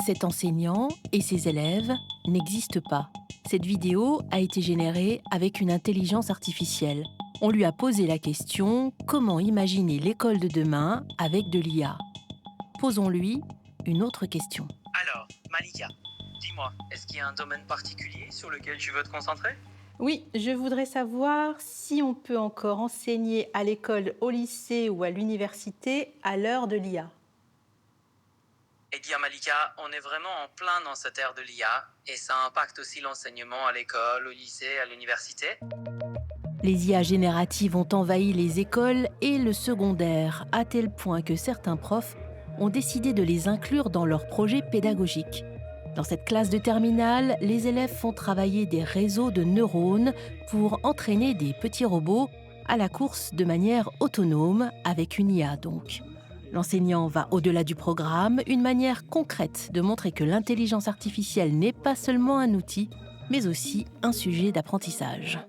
Cet enseignant et ses élèves n'existent pas. Cette vidéo a été générée avec une intelligence artificielle. On lui a posé la question « Comment imaginer l'école de demain avec de l'IA ?» Posons-lui une autre question. Alors, Malika, dis-moi, est-ce qu'il y a un domaine particulier sur lequel tu veux te concentrer? Oui, je voudrais savoir si on peut encore enseigner à l'école, au lycée ou à l'université à l'heure de l'IA. Eh bien, Malika, on est vraiment en plein dans cette ère de l'IA et ça impacte aussi l'enseignement à l'école, au lycée, à l'université. Les IA génératives ont envahi les écoles et le secondaire, à tel point que certains profs ont décidé de les inclure dans leurs projets pédagogiques. Dans cette classe de terminale, les élèves font travailler des réseaux de neurones pour entraîner des petits robots à la course de manière autonome, avec une IA donc. L'enseignant va au-delà du programme, une manière concrète de montrer que l'intelligence artificielle n'est pas seulement un outil, mais aussi un sujet d'apprentissage.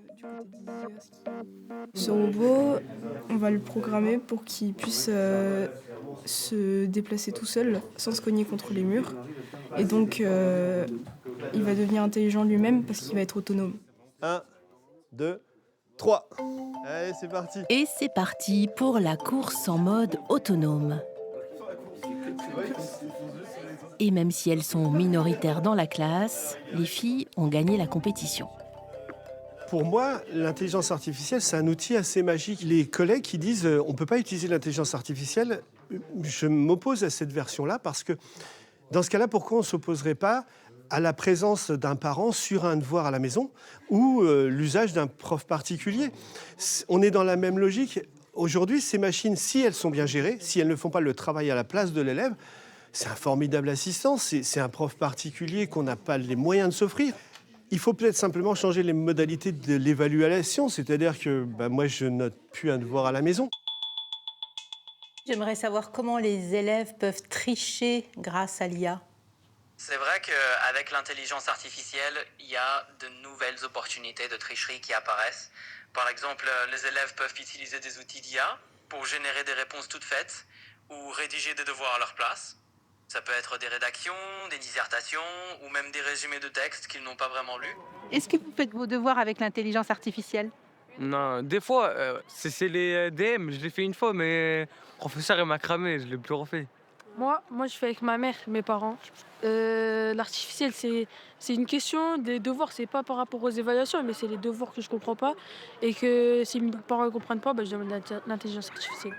Ce robot, on va le programmer pour qu'il puisse se déplacer tout seul sans se cogner contre les murs. Et donc, il va devenir intelligent lui-même parce qu'il va être autonome. 1, 2, 3. Allez, c'est parti. Et c'est parti pour la course en mode autonome. Et même si elles sont minoritaires dans la classe, les filles ont gagné la compétition. Pour moi, l'intelligence artificielle, c'est un outil assez magique. Les collègues qui disent on ne peut pas utiliser l'intelligence artificielle, je m'oppose à cette version-là parce que dans ce cas-là, pourquoi on ne s'opposerait pas à la présence d'un parent sur un devoir à la maison ou l'usage d'un prof particulier? On est dans la même logique. Aujourd'hui, ces machines, si elles sont bien gérées, si elles ne font pas le travail à la place de l'élève, c'est un formidable assistant, c'est un prof particulier qu'on n'a pas les moyens de s'offrir. Il faut peut-être simplement changer les modalités de l'évaluation, c'est-à-dire que moi, je note plus un devoir à la maison. J'aimerais savoir comment les élèves peuvent tricher grâce à l'IA. C'est vrai qu'avec l'intelligence artificielle, il y a de nouvelles opportunités de tricherie qui apparaissent. Par exemple, les élèves peuvent utiliser des outils d'IA pour générer des réponses toutes faites ou rédiger des devoirs à leur place. Ça peut être des rédactions, des dissertations ou même des résumés de textes qu'ils n'ont pas vraiment lus. Est-ce que vous faites vos devoirs avec l'intelligence artificielle? Non, des fois, c'est les DM, je l'ai fait une fois, mais le professeur il m'a cramé, je l'ai plus refait. Moi, je fais avec ma mère, mes parents. L'artificiel, c'est une question des devoirs. C'est pas par rapport aux évaluations, mais c'est les devoirs que je comprends pas. Et que si mes parents ne comprennent pas, je demande l'intelligence artificielle.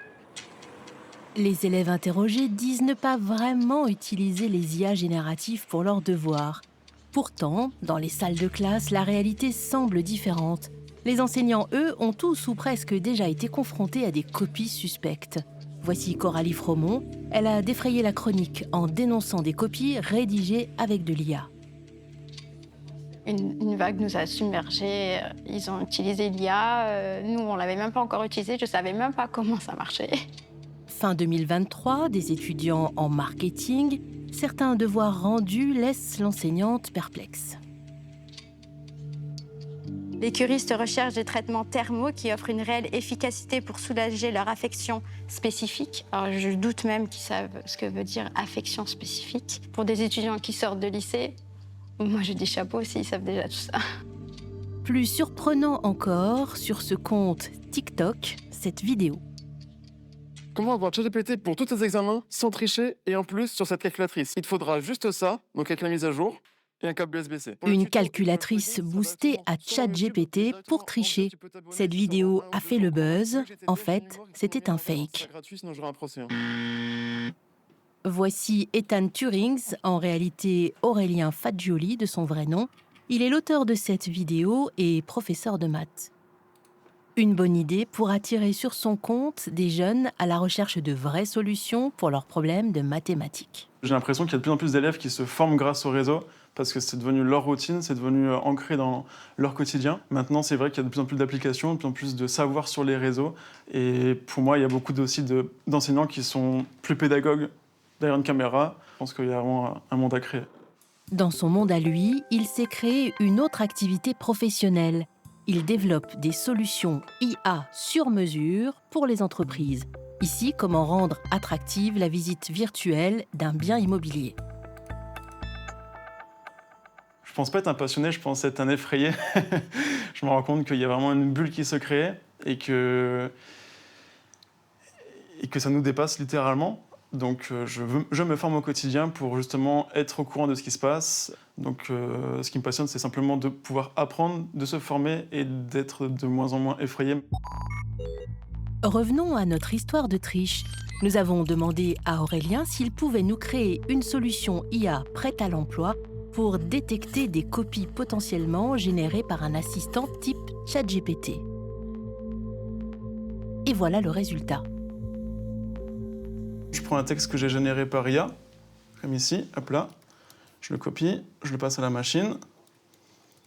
Les élèves interrogés disent ne pas vraiment utiliser les IA génératives pour leurs devoirs. Pourtant, dans les salles de classe, la réalité semble différente. Les enseignants, eux, ont tous ou presque déjà été confrontés à des copies suspectes. Voici Coralie Fromont, elle a défrayé la chronique en dénonçant des copies rédigées avec de l'IA. Une vague nous a submergés, ils ont utilisé l'IA, nous on l'avait même pas encore utilisé, je savais même pas comment ça marchait. Fin 2023, des étudiants en marketing, certains devoirs rendus laissent l'enseignante perplexe. Les curistes recherchent des traitements thermaux qui offrent une réelle efficacité pour soulager leur affection spécifique. Alors je doute même qu'ils savent ce que veut dire affection spécifique. Pour des étudiants qui sortent de lycée, moi je dis chapeau s'ils savent déjà tout ça. Plus surprenant encore, sur ce compte TikTok, cette vidéo. Comment avoir ChatGPT pour tous tes examens sans tricher et en plus sur cette calculatrice? Il te faudra juste ça, donc avec la mise à jour, et un câble USB-C. Une calculatrice boostée à ChatGPT pour tricher. Cette vidéo a fait le buzz. En fait, c'était un fake. Voici Ethan Turings, en réalité Aurélien Fagioli de son vrai nom. Il est l'auteur de cette vidéo et professeur de maths. Une bonne idée pour attirer sur son compte des jeunes à la recherche de vraies solutions pour leurs problèmes de mathématiques. J'ai l'impression qu'il y a de plus en plus d'élèves qui se forment grâce au réseau parce que c'est devenu leur routine, c'est devenu ancré dans leur quotidien. Maintenant, c'est vrai qu'il y a de plus en plus d'applications, de plus en plus de savoir sur les réseaux. Et pour moi, il y a beaucoup aussi d'enseignants qui sont plus pédagogues derrière une caméra. Je pense qu'il y a vraiment un monde à créer. Dans son monde à lui, il s'est créé une autre activité professionnelle. Il développe des solutions IA sur mesure pour les entreprises. Ici, comment rendre attractive la visite virtuelle d'un bien immobilier. pense pas être un passionné, je pense être un effrayé. Je me rends compte qu'il y a vraiment une bulle qui se crée et que ça nous dépasse littéralement. Donc je me forme au quotidien pour justement être au courant de ce qui se passe. Donc ce qui me passionne, c'est simplement de pouvoir apprendre, de se former et d'être de moins en moins effrayé. Revenons à notre histoire de triche. Nous avons demandé à Aurélien s'il pouvait nous créer une solution IA prête à l'emploi pour détecter des copies potentiellement générées par un assistant type ChatGPT. Et voilà le résultat. Je prends un texte que j'ai généré par IA, comme ici, hop là, je le copie, je le passe à la machine.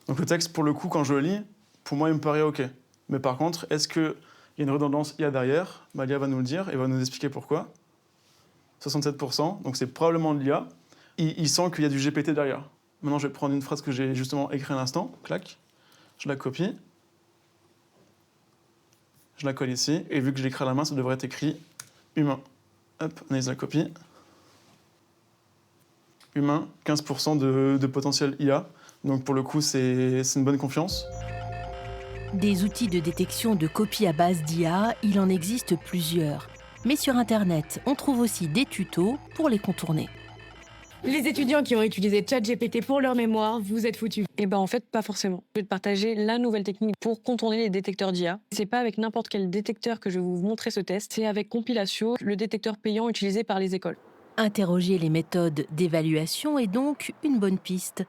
Donc le texte, pour le coup, quand je le lis, pour moi, il me paraît OK. Mais par contre, est-ce qu'il y a une redondance IA derrière ? L'IA va nous le dire et va nous expliquer pourquoi. 67%, donc c'est probablement de l'IA. Il sent qu'il y a du GPT derrière. Maintenant, je vais prendre une phrase que j'ai justement écrite à l'instant, clac, je la copie, je la colle ici, et vu que je l'écris à la main, ça devrait être écrit humain. Hop, analyse la copie. Humain, 15% de potentiel IA. Donc pour le coup, c'est une bonne confiance. Des outils de détection de copies à base d'IA, il en existe plusieurs. Mais sur Internet, on trouve aussi des tutos pour les contourner. Les étudiants qui ont utilisé ChatGPT pour leur mémoire, vous êtes foutus. Eh ben en fait, pas forcément. Je vais te partager la nouvelle technique pour contourner les détecteurs d'IA. C'est pas avec n'importe quel détecteur que je vais vous montrer ce test, c'est avec Compilatio, le détecteur payant utilisé par les écoles. Interroger les méthodes d'évaluation est donc une bonne piste.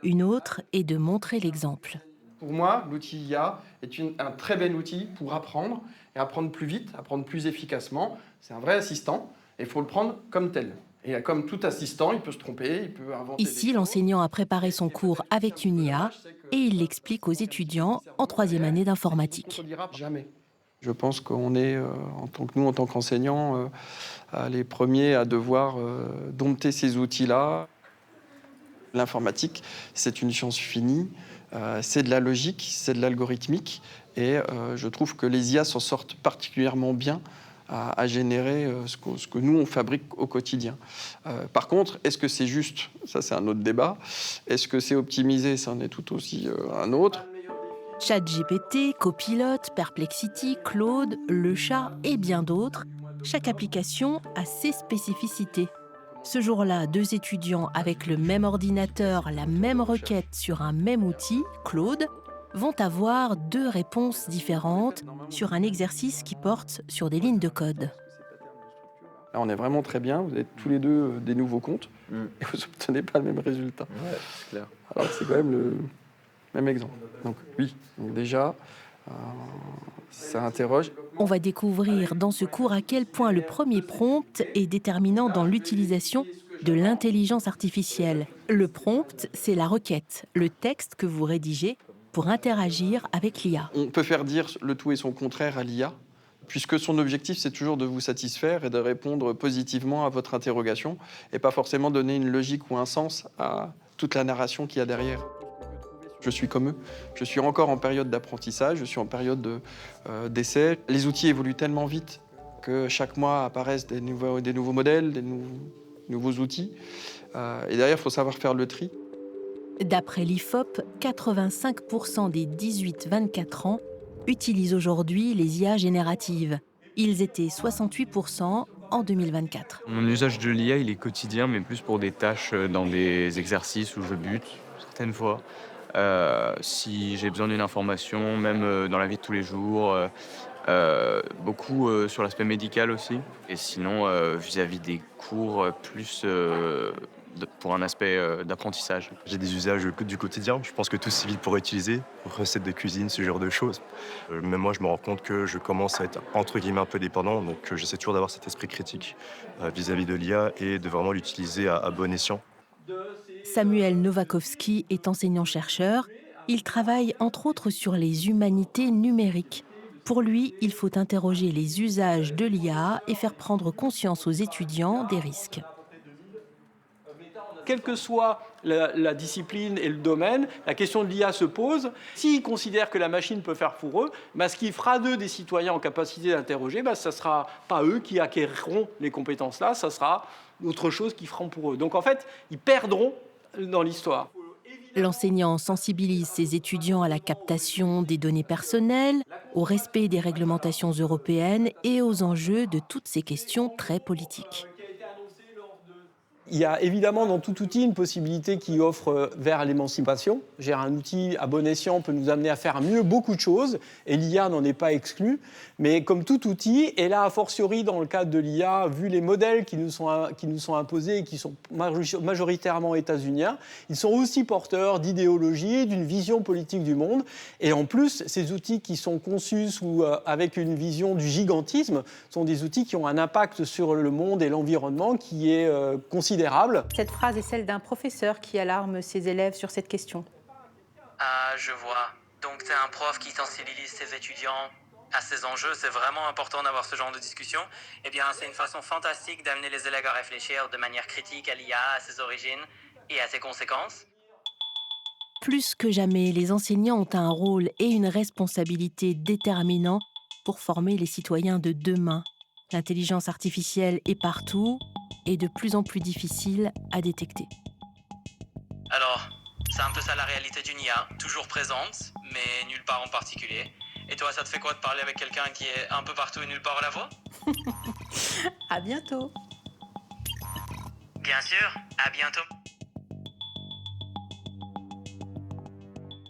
Une autre est de montrer l'exemple. Pour moi, l'outil IA est un très bel outil pour apprendre, et apprendre plus vite, apprendre plus efficacement. C'est un vrai assistant, et il faut le prendre comme tel. Et comme tout assistant, il peut se tromper, il peut inventer. Ici, l'enseignant a préparé son cours avec une IA et il l'explique aux étudiants en 3e année d'informatique. Jamais. Je pense qu'on est, en tant qu'enseignants, les premiers à devoir dompter ces outils-là. L'informatique, c'est une science finie, c'est de la logique, c'est de l'algorithmique, et je trouve que les IA s'en sortent particulièrement bien à générer ce que nous, on fabrique au quotidien. Par contre, est-ce que c'est juste ? Ça, c'est un autre débat. Est-ce que c'est optimisé ? Ça en est tout aussi un autre. ChatGPT, Copilot, Perplexity, Claude, Le Chat et bien d'autres, chaque application a ses spécificités. Ce jour-là, 2 étudiants avec le même ordinateur, la même requête sur un même outil, Claude, vont avoir 2 réponses différentes sur un exercice qui porte sur des lignes de code. Là, on est vraiment très bien. Vous avez tous les deux des nouveaux comptes et vous n'obtenez pas le même résultat. Ouais, c'est clair. Alors, c'est quand même le même exemple. Donc oui, donc déjà, ça interroge. On va découvrir dans ce cours à quel point le premier prompt est déterminant dans l'utilisation de l'intelligence artificielle. Le prompt, c'est la requête, le texte que vous rédigez pour interagir avec l'IA. On peut faire dire le tout et son contraire à l'IA, puisque son objectif, c'est toujours de vous satisfaire et de répondre positivement à votre interrogation, et pas forcément donner une logique ou un sens à toute la narration qu'il y a derrière. Je suis comme eux, je suis encore en période d'apprentissage, je suis en période d'essai. Les outils évoluent tellement vite que chaque mois apparaissent des nouveaux modèles, des nouveaux outils. Et derrière, il faut savoir faire le tri. D'après l'IFOP, 85% des 18-24 ans utilisent aujourd'hui les IA génératives. Ils étaient 68% en 2024. Mon usage de l'IA, il est quotidien, mais plus pour des tâches dans des exercices où je bute, certaines fois. Si j'ai besoin d'une information, même dans la vie de tous les jours, beaucoup sur l'aspect médical aussi. Et sinon, vis-à-vis des cours, plus pour un aspect d'apprentissage. J'ai des usages du quotidien, je pense que tout civil pourrait utiliser, recettes de cuisine, ce genre de choses. Même moi, je me rends compte que je commence à être entre guillemets un peu dépendant, donc j'essaie toujours d'avoir cet esprit critique vis-à-vis de l'IA et de vraiment l'utiliser à bon escient. Samuel Novakovski est enseignant-chercheur. Il travaille entre autres sur les humanités numériques. Pour lui, il faut interroger les usages de l'IA et faire prendre conscience aux étudiants des risques. Quelle que soit la discipline et le domaine, la question de l'IA se pose. S'ils considèrent que la machine peut faire pour eux, ce qui fera d'eux des citoyens en capacité d'interroger, ça ne sera pas eux qui acquériront les compétences-là, ça sera autre chose qu'ils feront pour eux. Donc en fait, ils perdront dans l'histoire. L'enseignant sensibilise ses étudiants à la captation des données personnelles, au respect des réglementations européennes et aux enjeux de toutes ces questions très politiques. Il y a évidemment dans tout outil une possibilité qui offre vers l'émancipation. Un outil à bon escient peut nous amener à faire mieux beaucoup de choses, et l'IA n'en est pas exclue. Mais comme tout outil, et là a fortiori dans le cadre de l'IA, vu les modèles qui nous sont imposés et qui sont majoritairement états-uniens, ils sont aussi porteurs d'idéologie, d'une vision politique du monde. Et en plus, ces outils qui sont conçus avec une vision du gigantisme sont des outils qui ont un impact sur le monde et l'environnement qui est considérable. Cette phrase est celle d'un professeur qui alarme ses élèves sur cette question. Ah, je vois. Donc t'es un prof qui sensibilise ses étudiants à ces enjeux. C'est vraiment important d'avoir ce genre de discussion. Eh bien, c'est une façon fantastique d'amener les élèves à réfléchir de manière critique à l'IA, à ses origines et à ses conséquences. Plus que jamais, les enseignants ont un rôle et une responsabilité déterminants pour former les citoyens de demain. L'intelligence artificielle est partout et de plus en plus difficile à détecter. Alors, c'est un peu ça la réalité d'une IA, toujours présente, mais nulle part en particulier. Et toi, ça te fait quoi de parler avec quelqu'un qui est un peu partout et nulle part à la fois? À bientôt. Bien sûr, à bientôt.